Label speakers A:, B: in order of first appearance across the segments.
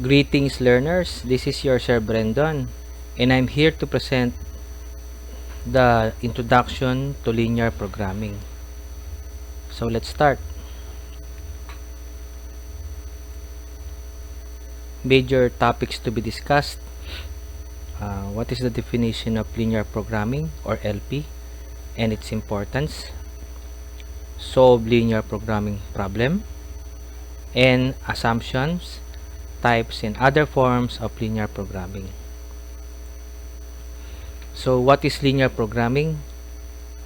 A: Greetings learners, this is your Sir Brandon and I'm here to present the introduction to linear programming. So let's start. Major topics to be discussed. What is the definition of linear programming or LP and its importance? Solve linear programming problem and assumptions, types, and other forms of linear programming. So what is linear programming?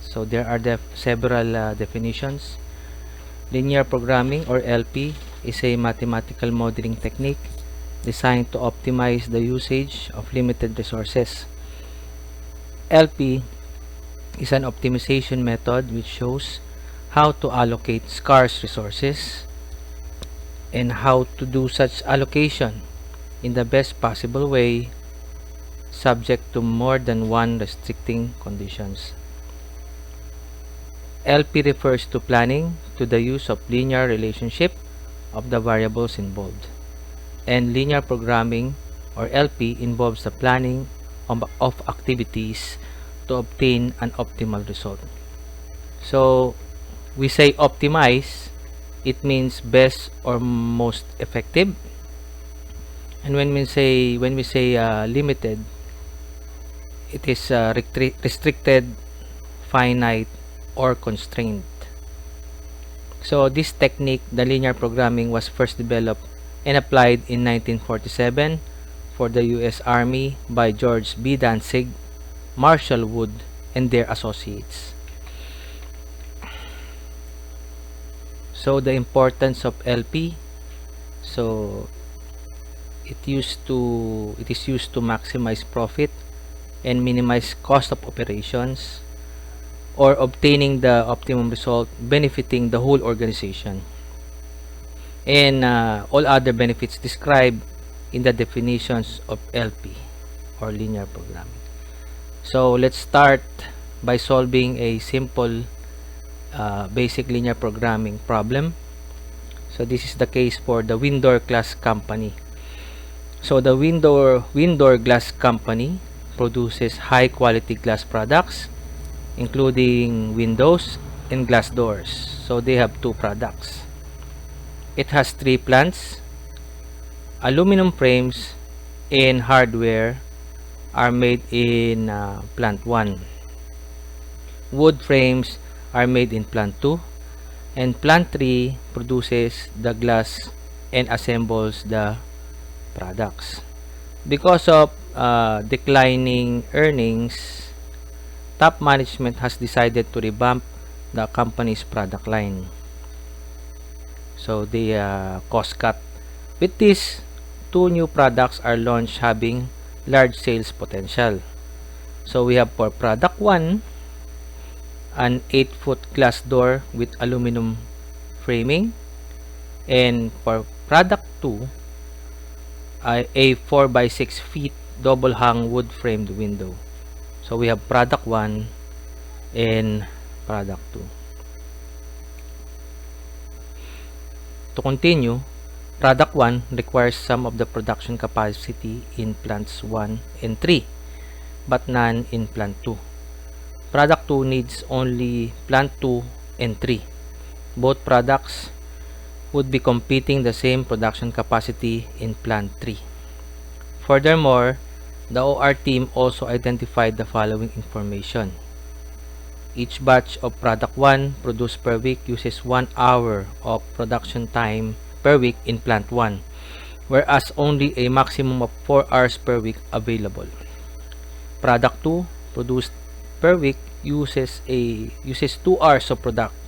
A: So there are several definitions. Linear programming or LP is a mathematical modeling technique designed to optimize the usage of limited resources. LP is an optimization method which shows how to allocate scarce resources and how to do such allocation in the best possible way, subject to more than one restricting conditions. LP refers to planning to the use of linear relationship of the variables involved, and linear programming or LP involves the planning of activities to obtain an optimal result. So we say optimize, it means best or most effective, and when we say limited, it is restricted, finite, or constrained. So this technique, the linear programming, was first developed and applied in 1947 for the U.S. Army by George B. Danzig, Marshall Wood, and their associates. So the importance of LP. So it is used to maximize profit and minimize cost of operations, or obtaining the optimum result benefiting the whole organization, and all other benefits described in the definitions of LP or linear programming. So let's start by solving a simple basic linear programming problem. So this is the case for the Windor Glass Company. So the Windor Glass Company produces high quality glass products including windows and glass doors. So they have two products. It has 3 plants. Aluminum frames and hardware are made in plant 1. Wood frames are made in plant 2, and plant 3 produces the glass and assembles the products. Because of declining earnings, top management has decided to revamp the company's product line. So they cost cut. With this, 2 new products are launched having large sales potential. So we have for product 1 an 8-foot glass door with aluminum framing, and for product 2 a 4 by 6 feet double hung wood framed window. So we have product 1 and product 2. To continue, product 1 requires some of the production capacity in plants 1 and 3, but none in plant 2. Product 2 needs only plant 2 and 3. Both products would be competing the same production capacity in plant 3. Furthermore, the OR team also identified the following information. Each batch of product 1 produced per week uses 1 hour of production time per week in plant 1, whereas only a maximum of 4 hours per week available. Product 2 produced per week uses 2 hours of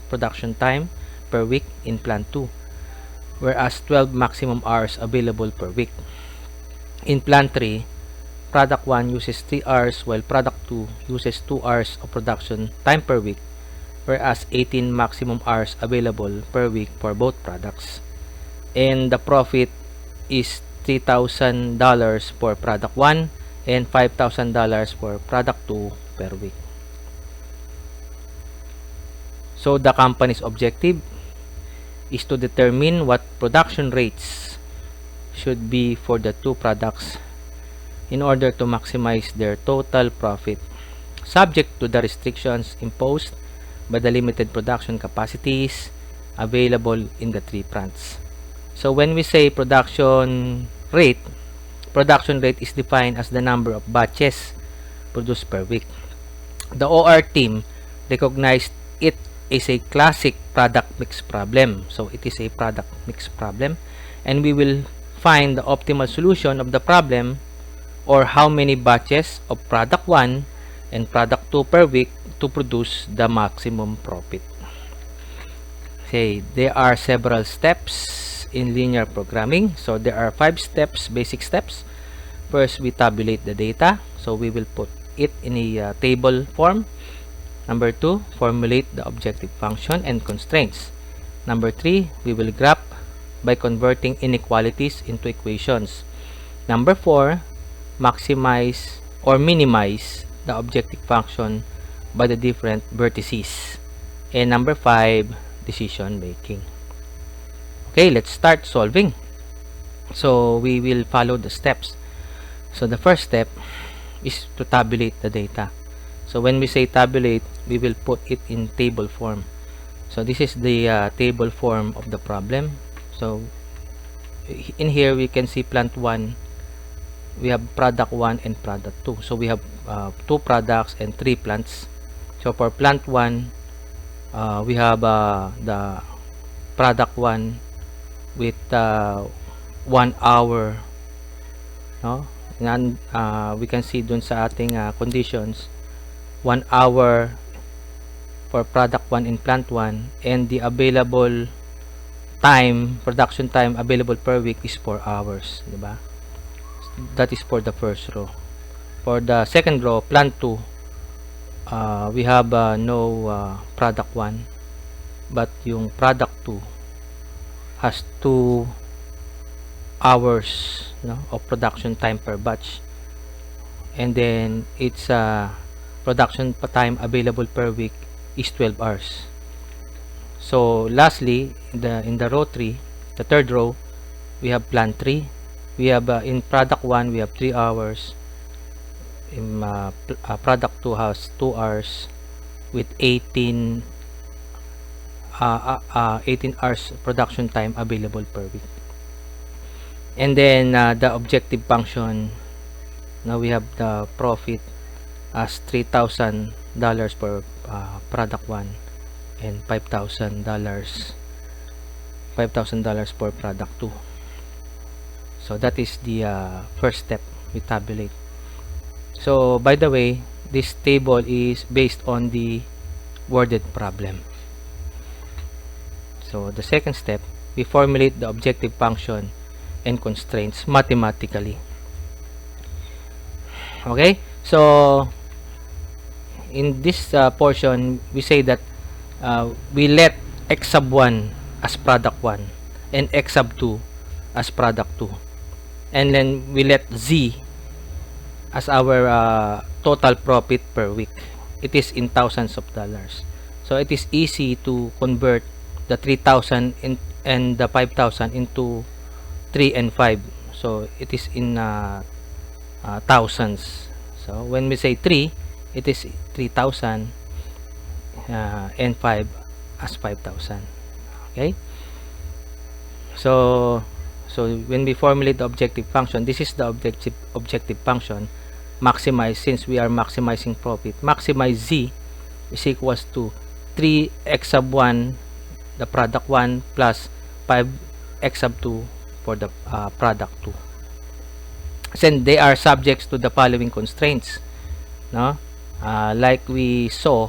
A: production time per week in plant 2, whereas 12 maximum hours available per week. In plant 3, product 1 uses 3 hours while product 2 uses 2 hours of production time per week, whereas 18 maximum hours available per week for both products. And the profit is $3,000 for product 1 and $5,000 for product 2 per week. So the company's objective is to determine what production rates should be for the two products in order to maximize their total profit, subject to the restrictions imposed by the limited production capacities available in the three plants. So when we say production rate is defined as the number of batches produced per week. The OR team recognized it is a classic product mix problem. So it is a product mix problem, and we will find the optimal solution of the problem, or how many batches of product 1 and product 2 per week to produce the maximum profit. Okay, there are several steps in linear programming. So there are 5 steps, basic steps. First, we tabulate the data. So we will put it in a table form. Number 2, formulate the objective function and constraints. Number 3, we will graph by converting inequalities into equations. Number 4, maximize or minimize the objective function by the different vertices. And number 5, decision making. Okay, let's start solving. So we will follow the steps. So the first step is to tabulate the data. So when we say tabulate, we will put it in table form. So this is the table form of the problem. So in here we can see plant 1, we have product 1 and product 2. So we have 2 products and 3 plants. So for plant 1, we have the product 1 with 1 hour, no? And we can see dun sa ating conditions, 1 hour for product 1 in plant 1, and the available time, production time available per week is 4 hours, diba? That is for the first row. For the second row, plant 2, we have no product 1, but yung product 2 has 2 hours, no, of production time per batch, and then its production time available per week is 12 hours. So lastly, in the row 3, the third row, we have plant 3. We have in product 1 we have 3 hours. In product 2 has 2 hours with 18 hours production time available per week. And then the objective function, now we have the profit as $3,000 per product 1 and $5,000 for product 2. So that is the first step, we tabulate. So by the way, this table is based on the worded problem. So the second step, we formulate the objective function and constraints mathematically. Okay, so in this portion, we say that we let x sub 1 as product 1 and x sub 2 as product 2, and then we let z as our total profit per week. It is in thousands of dollars. So it is easy to convert the 3,000 and the 5,000 into 3 and 5. So it is in thousands. So when we say 3, it is 3,000 and 5 as 5,000. Okay, so when we formulate the objective function, this is the objective function, maximize. Since we are maximizing profit, maximize z is equals to 3x sub 1 the product 1 plus 5x sub 2 for the product 2. Since they are subjects to the following constraints, no, like we saw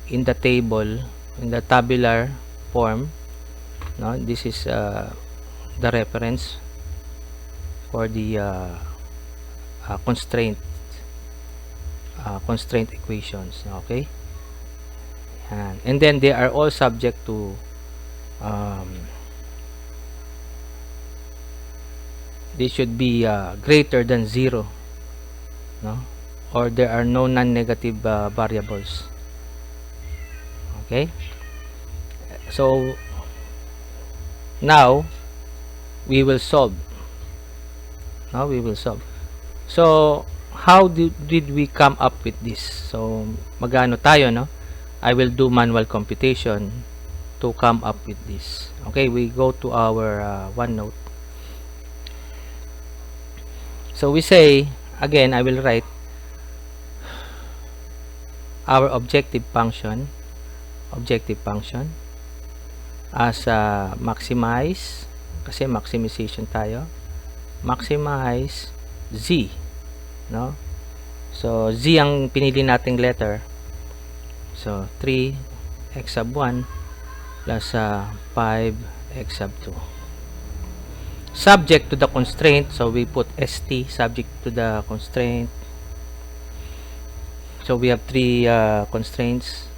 A: in the table, in the tabular form, no, this is the reference for the constraint equations. Okay, and then they are all subject to they should be greater than 0, no, or there are no non-negative variables. Okay, so now we will solve no, we will solve. So how did we come up with this? So magano tayo, no? I will do manual computation to come up with this. Okay, we go to our OneNote. So we say, again, I will write our objective function as maximize, kasi maximization tayo, maximize z, no? So z ang pinili nating letter. So 3x sub 1 plus 5x sub 2, subject to the constraint. So we put st, subject to the constraint. So we have three constraints.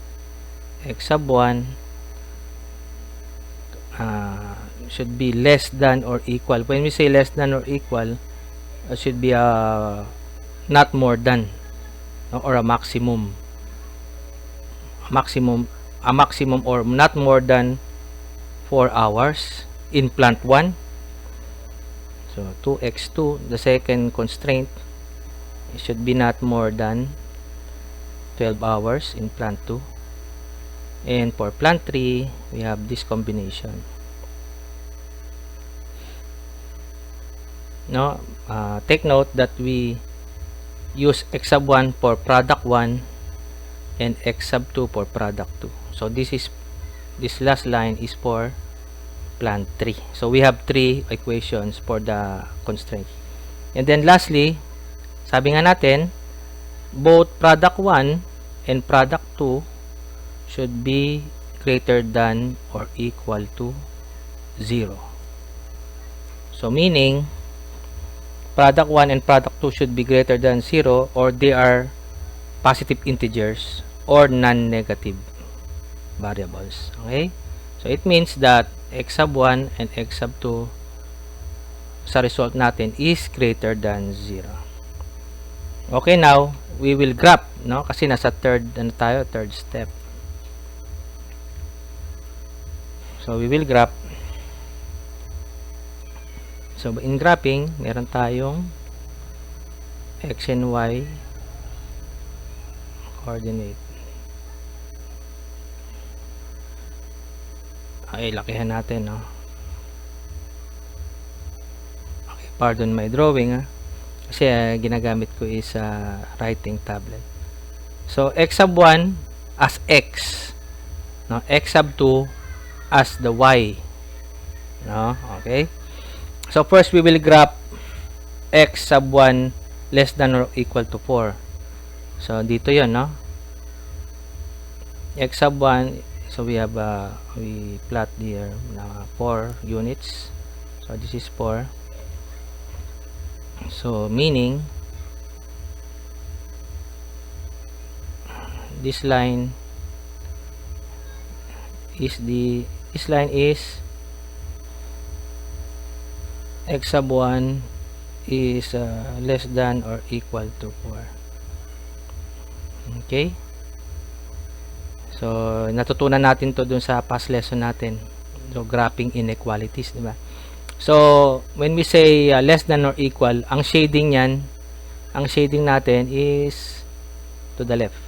A: X sub 1 should be less than or equal. When we say less than or equal, should be not more than, no? Or a maximum or not more than 4 hours in plant 1. So 2x2, the second constraint, it should be not more than 12 hours in plant 2. And for plant 3, we have this combination. No, take note that we use x sub 1 for product 1 and x sub 2 for product 2. So this last line is for plant 3. So we have 3 equations for the constraint. And then lastly, sabi nga natin, both product 1 and product 2 should be greater than or equal to 0. So meaning, product 1 and product 2 should be greater than 0, or they are positive integers or non-negative variables. Okay? So it means that x sub 1 and x sub 2 sa result natin is greater than 0. Okay, now we will graph, no? Kasi nasa third step. So we will graph. So in graphing, meron tayong x and y coordinate. Ay, lakihan natin, no? Okay, pardon my drawing, kasi ginagamit ko is writing tablet. So x sub 1 as x, no? X sub 2 as the y, no? Okay, so first we will graph x sub 1 less than or equal to 4. So dito yon, no? X sub 1, so we have we plot there 4 units. So this is 4. So meaning this line is x sub 1 is less than or equal to 4. Okay, so natutunan natin to dun sa past lesson natin, so graphing inequalities, diba? So when we say less than or equal, ang shading natin is to the left,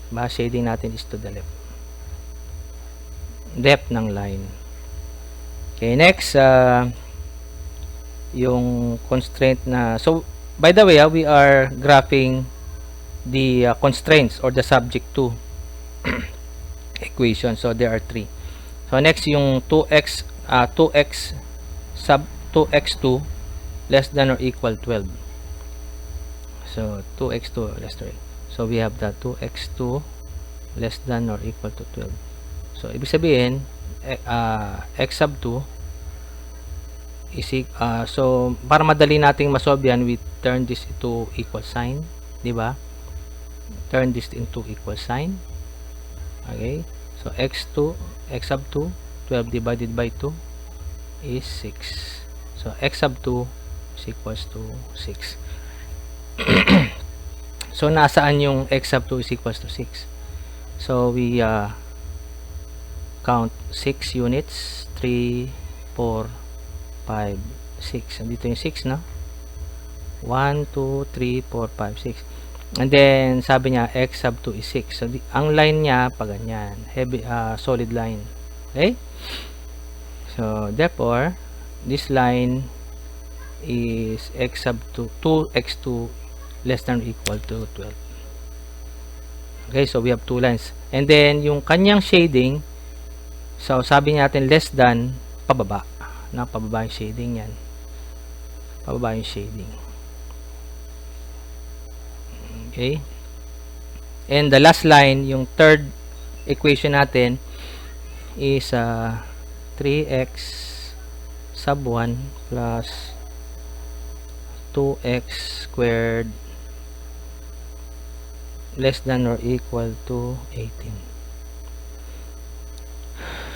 A: diba? Shading natin is to the left, depth ng line. Okay, next, yung constraint na, so by the way, we are graphing the constraints or the subject to equation. So there are 3. So next, yung 2x sub 2x2 less than or equal 12. So 2x2 less than, so we have the 2x2 less than or equal to 12. So ibig sabihin, x sub 2 is so para madali nating masolve yan, we turn this into equal sign, di ba? Turn this into equal sign. Okay, so x sub 2, 12 divided by 2 is 6. So x sub 2 is equals to 6. So nasaan yung x sub 2 is equals to 6? So we count 6 units, 3, 4, 5, 6. Andito yung 6, no? 1, 2, 3, 4, 5, 6. And then, sabi niya, x sub 2 is 6. So, ang line niya, pa ganyan. Heavy, solid line. Okay? So, therefore, this line is x sub 2x2 less than or equal to 12. Okay, so we have two lines. And then, yung kanyang shading, so, sabi natin less than, pababa. Pababa yung shading yan. Pababa yung shading. Okay. And the last line, yung third equation natin is 3x sub 1 plus 2x squared less than or equal to 18.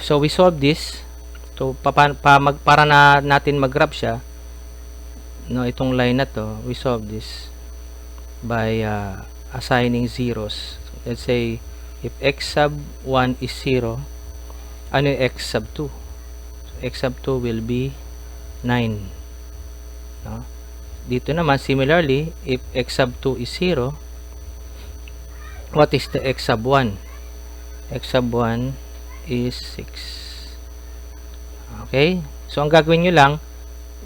A: So we solve this. So para natin mag-graph siya, no, itong line na to, we solve this by assigning zeros. So, let's say if x sub 1 is 0, ano yung x sub 2? So, x sub 2 will be 9. No? Dito naman, similarly, if x sub 2 is 0, what is the x sub 1? X sub 1 is 6. Okay? So, ang gagawin nyo lang,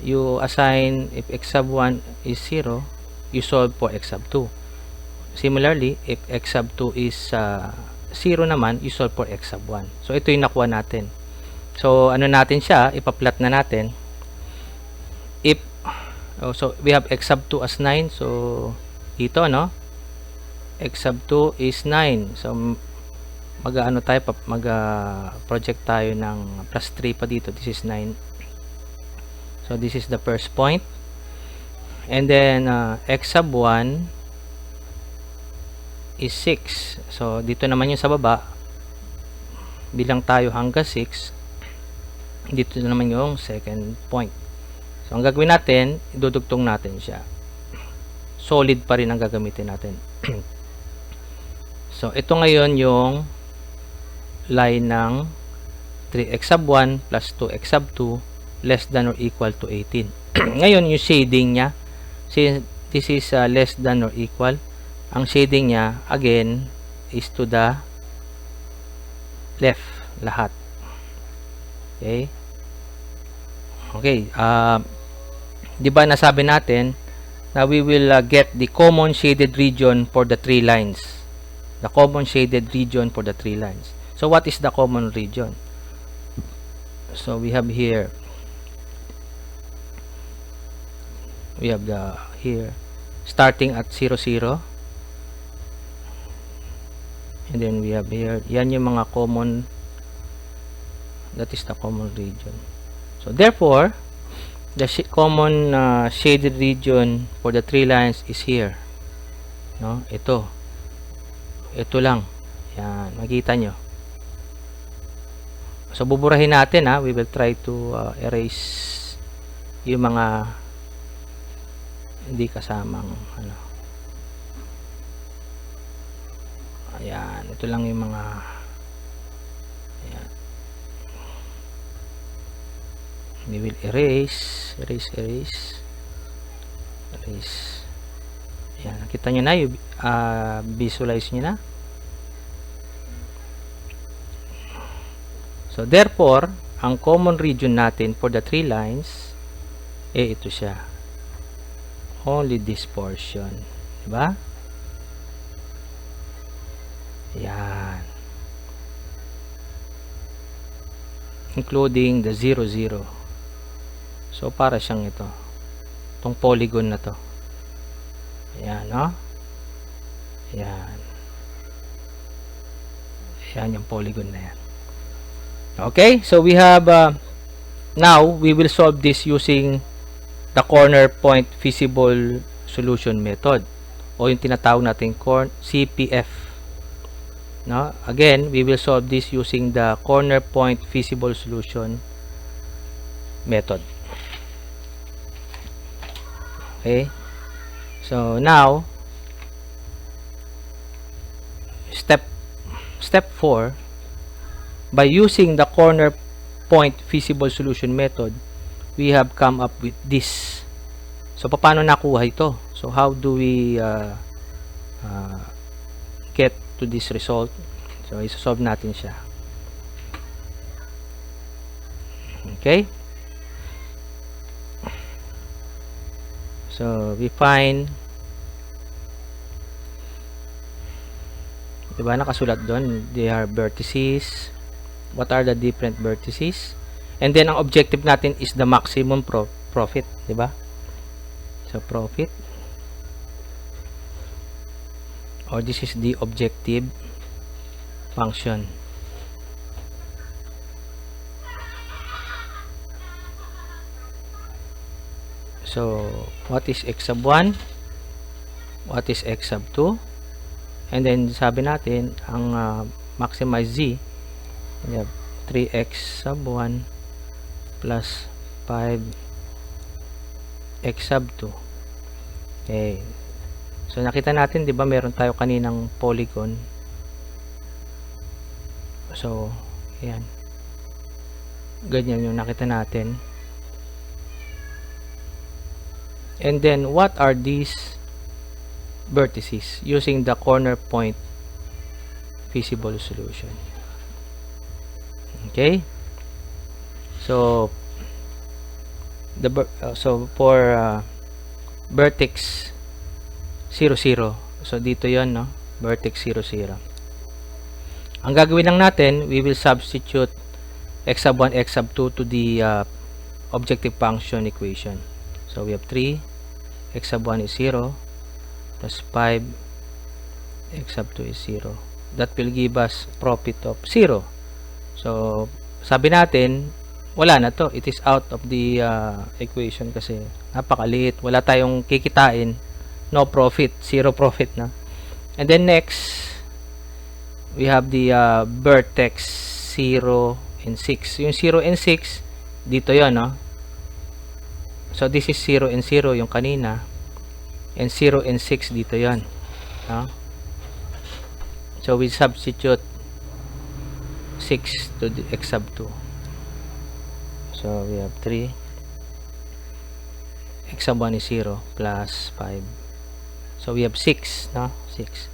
A: you assign, if x sub 1 is 0, you solve for x sub 2. Similarly, if x sub 2 is 0 naman, you solve for x sub 1. So, ito yung nakuha natin. So, ano natin siya? Ipa-plot na natin. If, so, we have x sub 2 as 9. So, dito, no? X sub 2 is 9. So, mag-ano tayo, mag-project tayo ng plus 3 pa dito. This is 9. So, this is the first point. And then, x sub 1 is 6. So, dito naman yung sa baba. Bilang tayo hanggang 6. Dito naman yung second point. So, ang gagawin natin, idudugtong natin siya. Solid pa rin ang gagamitin natin. So, ito ngayon yung line ng 3x sub 1 plus 2x sub 2 less than or equal to 18. Ngayon, yung shading niya, this is less than or equal. Ang shading niya, again, is to the left, lahat. Okay? Okay. Di ba nasabi natin na we will get the common shaded region for the three lines. The common shaded region for the three lines. So, what is the common region? So, we have here, we have the here starting at 0 0, and then we have here, yan yung mga common, that is the common region. So therefore, the common shaded region for the three lines is here, no? Ito lang, yan, makita nyo. So buburahin natin, we will try to erase yung mga hindi kasamang ano. Ayan, ito lang yung mga, ayan. We will erase. Ayan, nakita nyo na, visualize nyo na. So therefore, ang common region natin for the three lines, ito siya. Only this portion, diba? Yan. Including the 0 0. So para siyang ito. Itong polygon na to. Ayan, no? Ayan. Ayan yung polygon na yan. Okay, so we have now we will solve this using the corner point feasible solution method, o yung tinatawag natin CPF. No? Again, we will solve this using the corner point feasible solution method. Okay, so now step 4, by using the corner point feasible solution method, we have come up with this. So paano nakuha ito? So how do we get to this result? So isosolve natin siya. Okay, so we find, diba nakasulat doon, they are vertices. What are the different vertices? And then ang objective natin is the maximum profit, diba? So profit, or this is the objective function. So what is x sub 1, what is x sub 2, and then sabi natin ang maximize z, we have 3x sub 1 plus 5x sub 2. Okay, so nakita natin, di ba, meron tayo kaninang polygon. So ayan, ganyan yung nakita natin. And then what are these vertices using the corner point feasible solution? Okay, so for vertex 0 0, so dito yon, no, vertex 0 0. Ang gagawin lang natin, we will substitute x sub 1 x sub 2 to the objective function equation. So we have 3 x sub 1 is 0 plus 5 x sub 2 is 0. That will give us profit of 0. So sabi natin, wala na to, it is out of the equation kasi napakaliit, wala tayong kikitain, no profit, 0 profit na. And then next we have the vertex 0 and 6. Yung 0 and 6 dito yon, no? So this is 0 and 0 yung kanina, and 0 and 6 dito yon, no? So we substitute 6 to the x sub 2. So we have 3 x sub 1 is 0 plus 5. So we have 6, no? 6.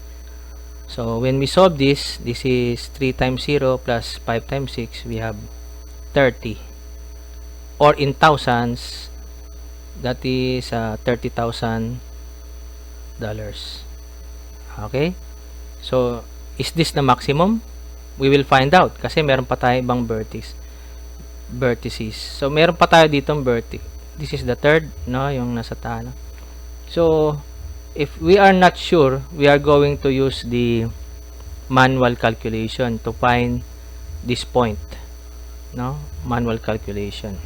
A: So when we solve this, this is 3 times 0 plus 5 times 6, we have 30, or in thousands, that is $30,000. Okay, so is this the maximum? We will find out kasi meron pa tayo ibang vertices. So meron pa tayo ditong vertex. This is the third, no, yung nasa taas. So if we are not sure, we are going to use the manual calculation to find this point, no, manual calculation.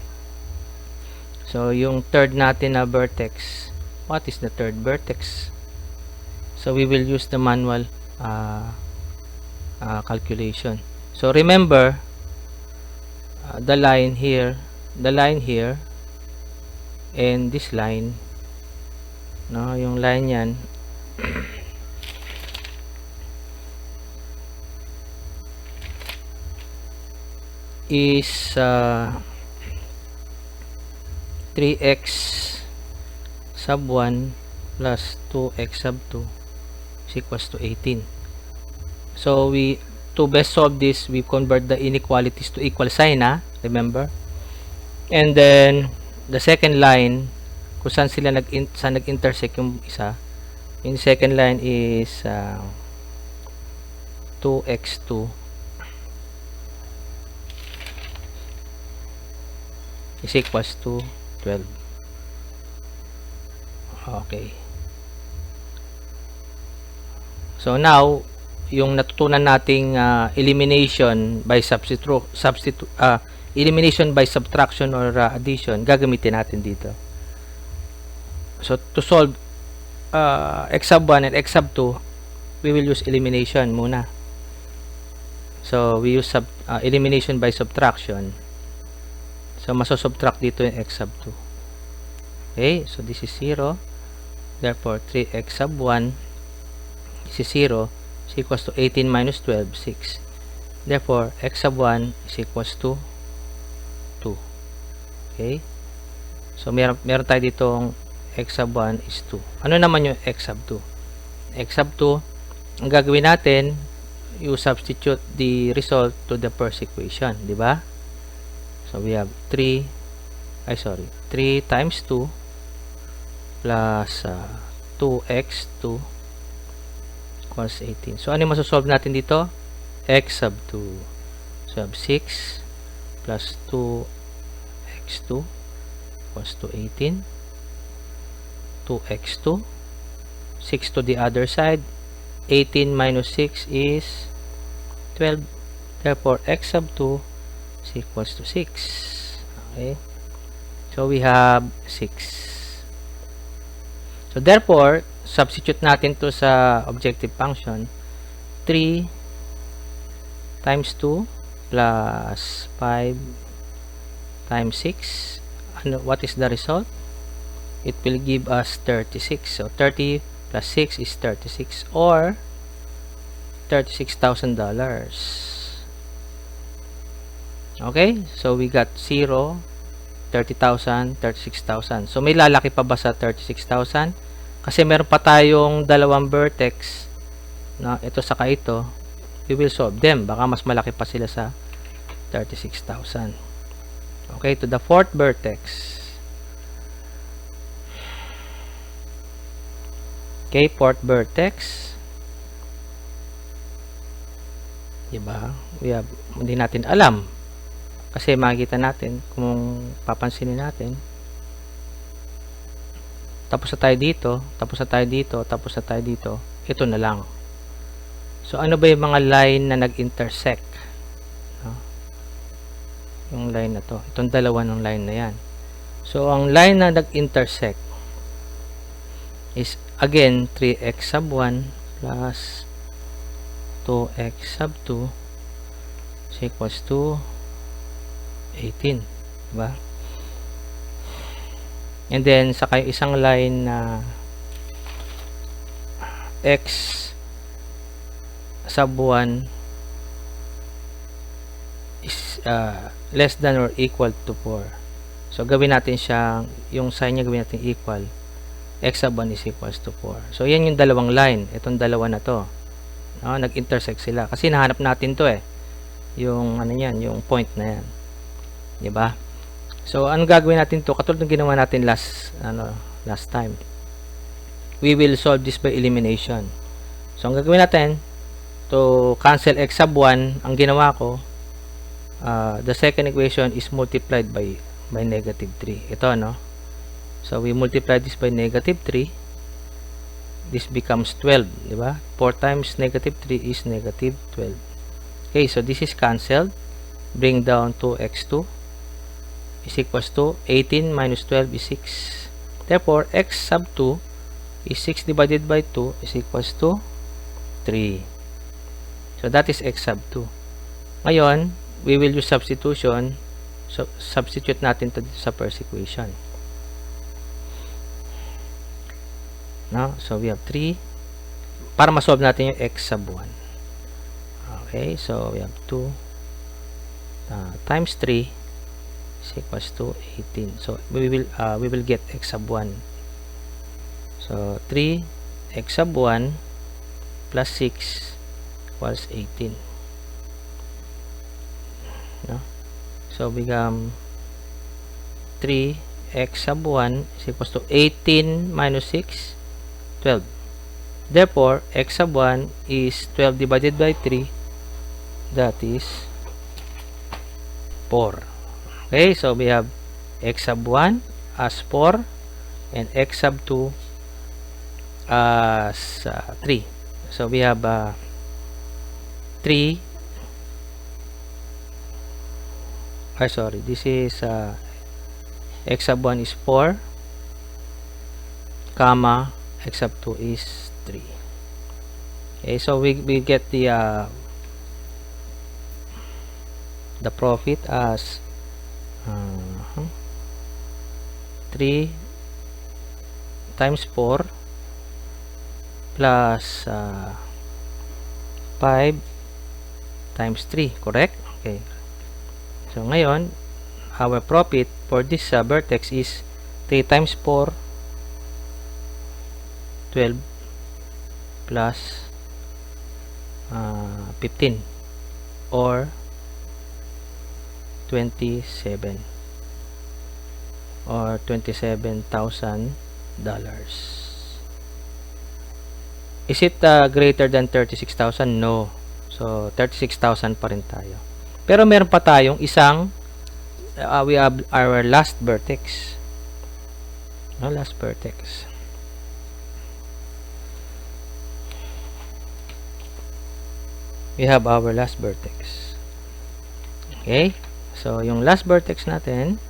A: So yung third natin na vertex, what is the third vertex? So we will use the manual calculation. So remember, the line here, and this line, no, yung line yan is 3x sub 1 plus 2x sub 2 is equals to 18. So to best solve this, we convert the inequalities to equal sign, remember? And then the second line, kung saan sila nag-intersect yung isa, yung second line is 2x2 is equals to 12. Okay. So now, yung natutunan nating elimination by elimination by subtraction or addition, gagamitin natin dito. So to solve x sub 1 and x sub 2, we will use elimination muna. So we use elimination by subtraction. So maso-subtract dito yung x sub 2. Okay, so this is 0. Therefore 3x sub 1, this is 0, is equals to 18 minus 12, 6. Therefore x sub 1 is equals to 2. Okay, So, meron tayo ditong x sub 1 is 2. Ano naman yung x sub 2? X sub 2, ang gagawin natin, you substitute the result to the first equation, di ba? So, we have 3 times 2 plus 2x2 equals 18. So, ano yung masosolve natin dito? X sub 2. So, we have 6 plus 2x2 equals to 18. 2x2. 6 to the other side. 18 minus 6 is 12. Therefore, x sub 2 is equals to 6. Okay. So, we have 6. So, therefore, substitute natin to sa objective function. 3 times 2 plus 5 times 6. What is the result? It will give us 36. So, 30 plus 6 is 36 or $36,000. Okay? So, we got 0, 30,000, 36,000. So, may lalaki pa ba sa 36,000? Kasi meron pa tayong dalawang vertex na ito saka ito. We will solve them. Baka mas malaki pa sila sa 36,000. Okay, to the fourth vertex. Okay, fourth vertex. Diba? Hindi natin alam. Kasi makikita natin, kung papansinin natin, tapos na tayo dito, tapos na tayo dito, tapos na tayo dito, ito na lang. So, ano ba yung mga line na nag-intersect? No? Yung line na to. Itong dalawa ng line na yan. So, ang line na nag-intersect is, again, 3x sub 1 plus 2x sub 2 is equals to 18. Diba? And then, saka yung isang line na x sub 1 is less than or equal to 4. So, gawin natin siya, yung sign niya gawin natin equal. X sub 1 is equals to 4. So, yan yung dalawang line. Itong dalawa na to. No? Nag-intersect sila. Kasi nahanap natin to eh. Yung, ano yan, yung point na yan. Diba? So, ano gagawin natin to? Katulad ng ginawa natin last time. We will solve this by elimination. So, ang gagawin natin, to cancel x sub 1, ang ginawa ko, the second equation is multiplied by negative 3. Ito, no? So, we multiply this by negative 3. This becomes 12, di ba? 4 times negative 3 is negative 12. Okay, so this is cancelled. Bring down to x2 is equals to 18 minus 12 is 6. Therefore, x sub 2 is 6 divided by 2 is equals to 3. So, that is x sub 2. Ngayon, we will use substitution. So, substitute natin to sa first equation. No? So, we have 3. Para ma-solve natin yung x sub 1. Okay, so we have 2 times 3 is equals to 18. So, we will get x sub 1. So, 3 x sub 1 plus 6 equals 18. No? So, become 3 x sub 1 is equals to 18 minus 6, 12. Therefore, x sub 1 is 12 divided by 3. That is 4. Okay, so we have x sub 1 as 4 and x sub 2 as 3. So we have 3. Sorry, this is x sub 1 is 4, comma, x sub 2 is 3. Okay, so we get the profit as 3 times 4 plus 5 times 3, correct? Okay. So, ngayon, our profit for this vertex is 3 times 4, 12 plus 15 or 27 or $27,000. Is it greater than 36,000? No. So 36,000 pa rin tayo. Pero meron pa tayong isang we have our last vertex. No, last vertex. We have our last vertex. Okay? So yung last vertex natin,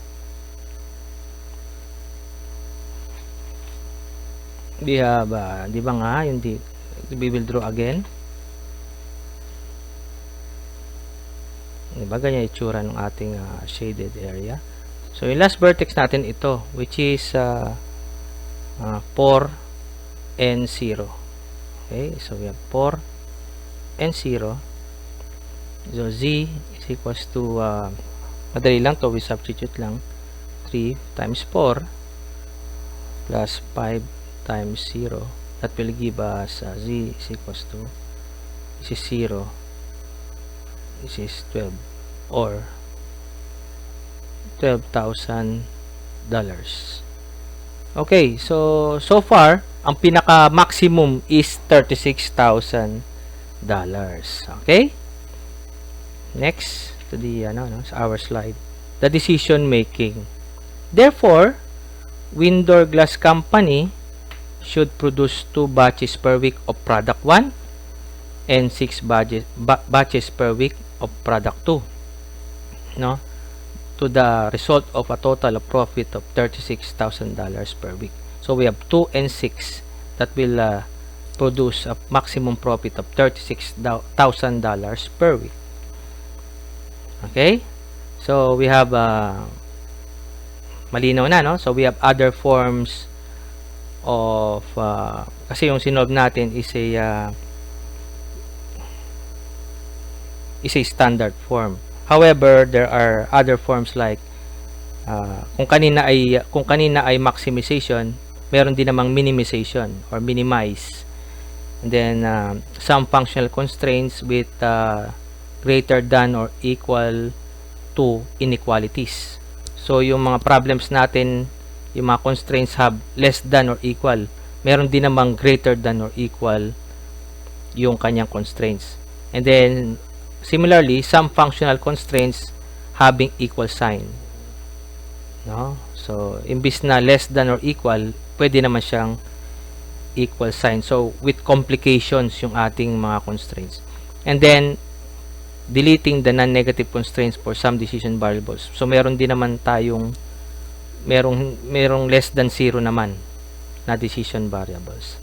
A: we have di ba nga yung we will draw again. Diba ganyan itsura ng ating shaded area. So yung last vertex natin ito, which is 4 and 0. Okay, so we have 4 and 0. So z is equals to madali lang to, we substitute lang 3 times 4 plus 5 times 0. That will give us z is equals to, this is 0, this is 12 or $12,000. Okay, so far ang pinaka maximum is $36,000. Okay, next to the our slide, the decision making. Therefore, Windor Glass Company should produce 2 batches per week of product 1 and 6 batches per week of product 2, no, to the result of a total of profit of $36,000 per week. So we have 2 and 6 that will produce a maximum profit of $36,000 per week. Okay, so we have malinaw na, no? So we have other forms of kasi yung sinolve natin is a standard form. However, there are other forms like kung kanina ay maximization, meron din namang minimization or minimize. And then some functional constraints with greater than or equal to inequalities. So yung mga problems natin, yung mga constraints have less than or equal. Meron din namang greater than or equal yung kanyang constraints. And then similarly, some functional constraints having equal sign, no? So imbis na less than or equal, pwede naman siyang equal sign. So with complications yung ating mga constraints. And then deleting the non-negative constraints for some decision variables. So meron din naman tayong merong less than 0 naman na decision variables.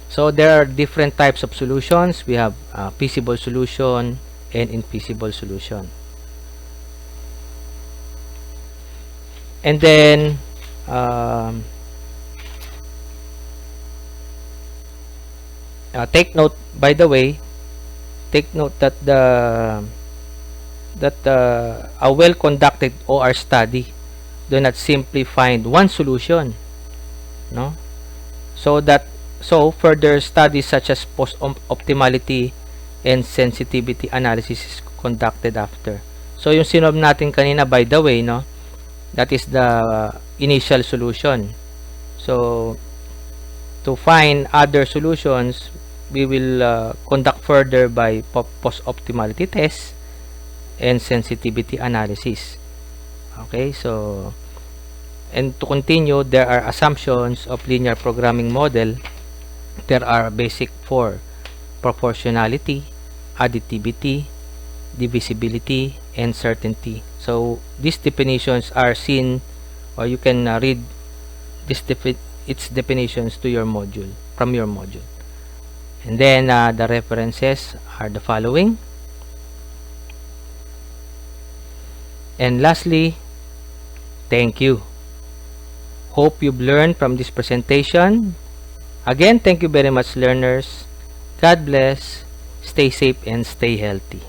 A: So there are different types of solutions. We have feasible solution and infeasible solution. And then take note, by the way, take note that a well-conducted OR study do not simply find one solution, no? So further studies such as post-optimality and sensitivity analysis is conducted after. So yung sinolve natin kanina, by the way, no, that is the initial solution. So to find other solutions, we will conduct further by post-optimality test and sensitivity analysis. Okay, so and to continue, there are assumptions of linear programming model. There are basic 4: proportionality, additivity, divisibility, and certainty. So these definitions are seen, or you can read its definitions to your module, from your module. And then the references are the following. And lastly, thank you. Hope you've learned from this presentation. Again, thank you very much, learners. God bless. Stay safe and stay healthy.